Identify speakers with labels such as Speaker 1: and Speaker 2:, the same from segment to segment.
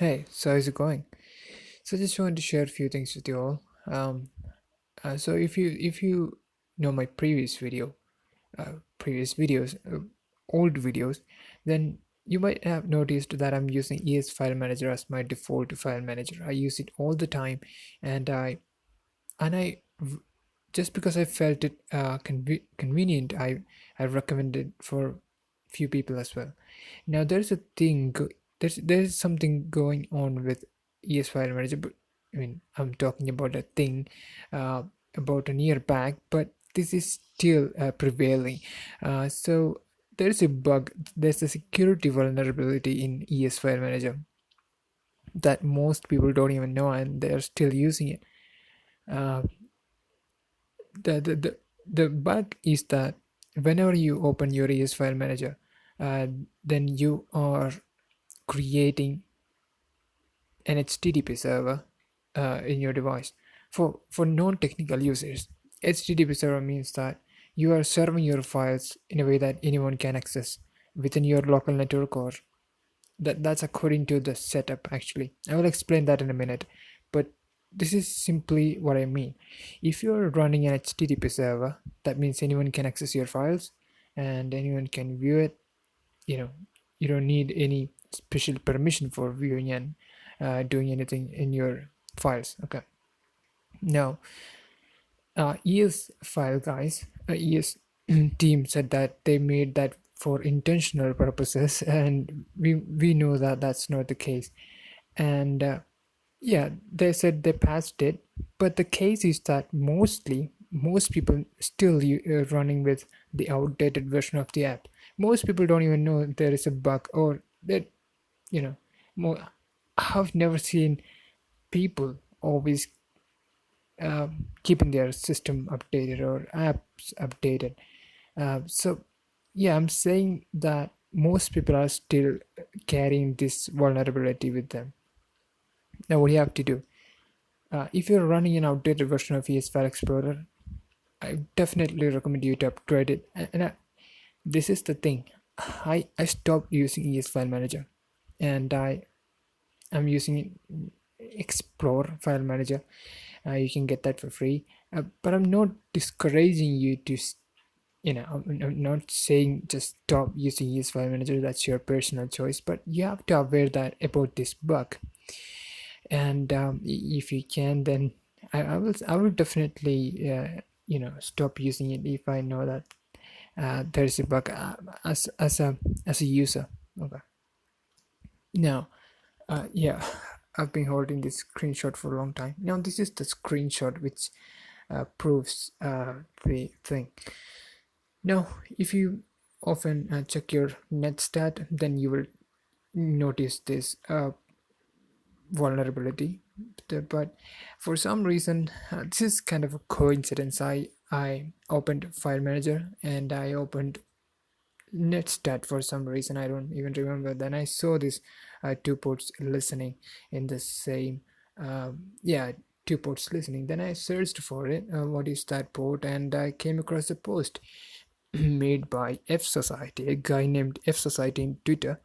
Speaker 1: Hey, so how's it going? So I just wanted to share a few things with you all. So if you know my previous videos, old videos, then you might have noticed that I'm using ES File Manager as my default file manager. I use it all the time, and I just because I felt it convenient, I recommend it for few people as well. Now there's a thing there's something going on with ES File Manager, but I mean I'm talking about a thing uh, about a year back, but this is still prevailing. So there's a bug, there's a security vulnerability in ES File Manager that most people don't even know, and they're still using it. Uh, the bug is that whenever you open your ES File Manager, uh, then you are creating an HTTP server in your device. For non-technical users, HTTP server means that you are serving your files in a way that anyone can access within your local network, or that's according to the setup. Actually, I will explain that in a minute, but this is simply what I mean. If you're running an HTTP server, that means anyone can access your files and anyone can view it. you know you don't need any special permission for viewing and doing anything in your files. Okay. Now, ES file guys, ES team said that they made that for intentional purposes, and we know that that's not the case. And yeah, they said they passed it, but the case is that most people still running with the outdated version of the app. Most people don't even know there is a bug, or that you know more. I've never seen people always keeping their system updated or apps updated. So yeah, I'm saying that most people are still carrying this vulnerability with them. Now what do you have to do? If you're running an outdated version of ES File Explorer, I definitely recommend you to upgrade it. This is the thing. I stopped using ES File Manager, and I'm using Explore File Manager. You can get that for free. But I'm not discouraging you to, I'm not saying just stop using ES File Manager. That's your personal choice. But you have to aware that about this bug. And if you can, then I will definitely stop using it if I know that there is a bug as a user. Okay. Now, yeah, I've been holding this screenshot for a long time. Now this is the screenshot which proves the thing. Now, if you often check your netstat, then you will notice this vulnerability. But for some reason, this is kind of a coincidence. I opened File Manager and I opened netstat for some reason. I don't even remember. Then I saw this two ports listening in the same yeah, two ports listening. Then I searched for it, what is that port, and I came across a post made by F Society, a guy named F Society in Twitter.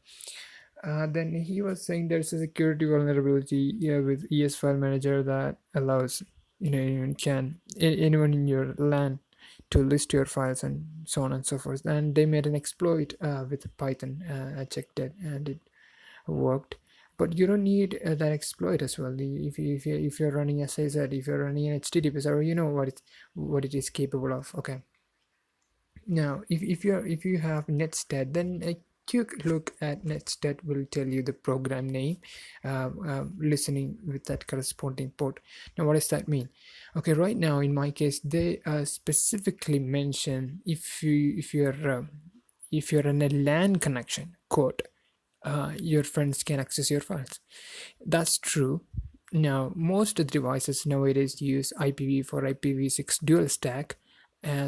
Speaker 1: Then he was saying there's a security vulnerability, yeah, with ES File Manager that allows anyone in your LAN to list your files and so on and so forth. And they made an exploit with Python. I checked it and it worked. But you don't need that exploit as well. If you're running, as I said, if you're running an HTTP server, you know what it is capable of. Okay. Now, if you have netstat, then a quick look at netstat will tell you the program name, listening with that corresponding port. Now, what does that mean? Okay, right now in my case, they specifically mention if you're in a LAN connection, quote, your friends can access your files. That's true. Now, most of the devices nowadays use IPv4, IPv6 dual stack.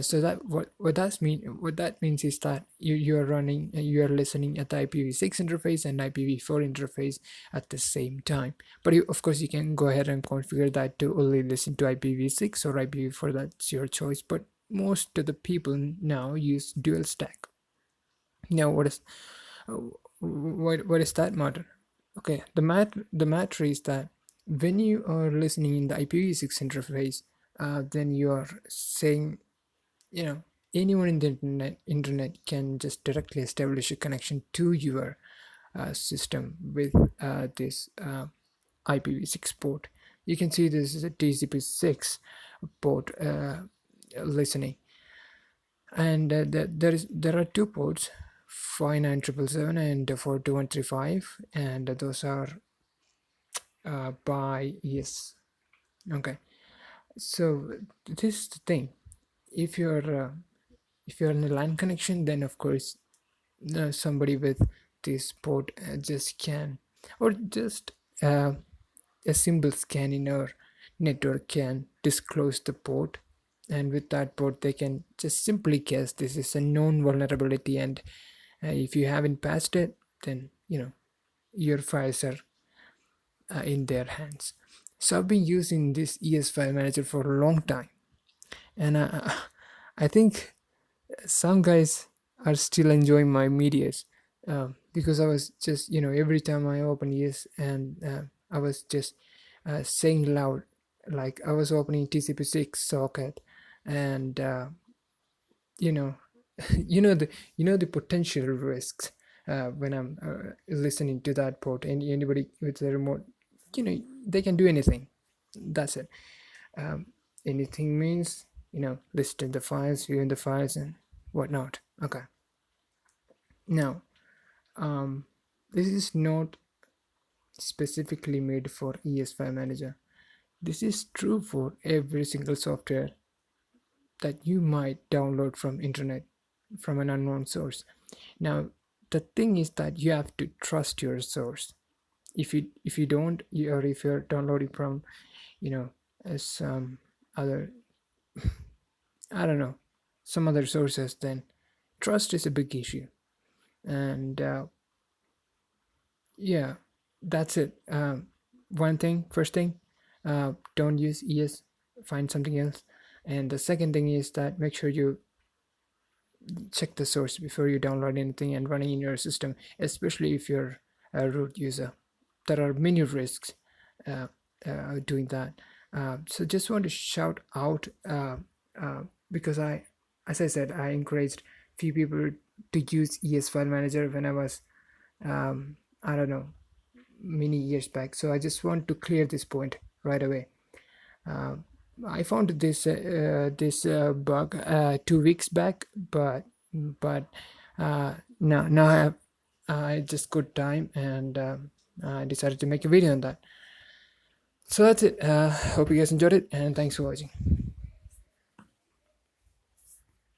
Speaker 1: So that what that means is that you are listening at the IPv6 interface and IPv4 interface at the same time. But of course you can go ahead and configure that to only listen to IPv6 or IPv4. That's your choice. But most of the people now use dual stack. Now, what does that matter? Okay, the matter is that when you are listening in the IPv6 interface, then you are saying, you know, anyone in the internet can just directly establish a connection to your system with this IPv6 port. You can see this is a TCP6 port listening, and there are two ports, 59777 and 42135, and those are by yes. Okay, so this is the thing. If you're in a LAN connection, then of course somebody with this port just can, or just a simple scan in our network can disclose the port, and with that port they can just simply guess this is a known vulnerability, and if you haven't patched it, then your files are in their hands. So I've been using this ES file manager for a long time, and I think some guys are still enjoying my medias, because I was just every time I open ES, and I was just saying loud, like I was opening TCP6 socket, and you know the potential risks when I'm listening to that port. And anybody with the remote, they can do anything. That's it. Anything means listing the files, viewing the files, and whatnot. Okay, now this is not specifically made for ES file manager. This is true for every single software that you might download from internet, from an unknown source. Now the thing is that you have to trust your source. If you don't, or if you're downloading from some other I don't know, some other sources, then trust is a big issue. And yeah, that's it. First thing, don't use ES, find something else. And the second thing is that make sure you check the source before you download anything and running in your system, especially if you're a root user. There are many risks doing that. So just want to shout out, because as I said, I encouraged few people to use ES file manager when I was I don't know, many years back. So I just want to clear this point right away. I found this bug 2 weeks back, but now I just got time, and I decided to make a video on that. So that's it. Hope you guys enjoyed it, and thanks for watching.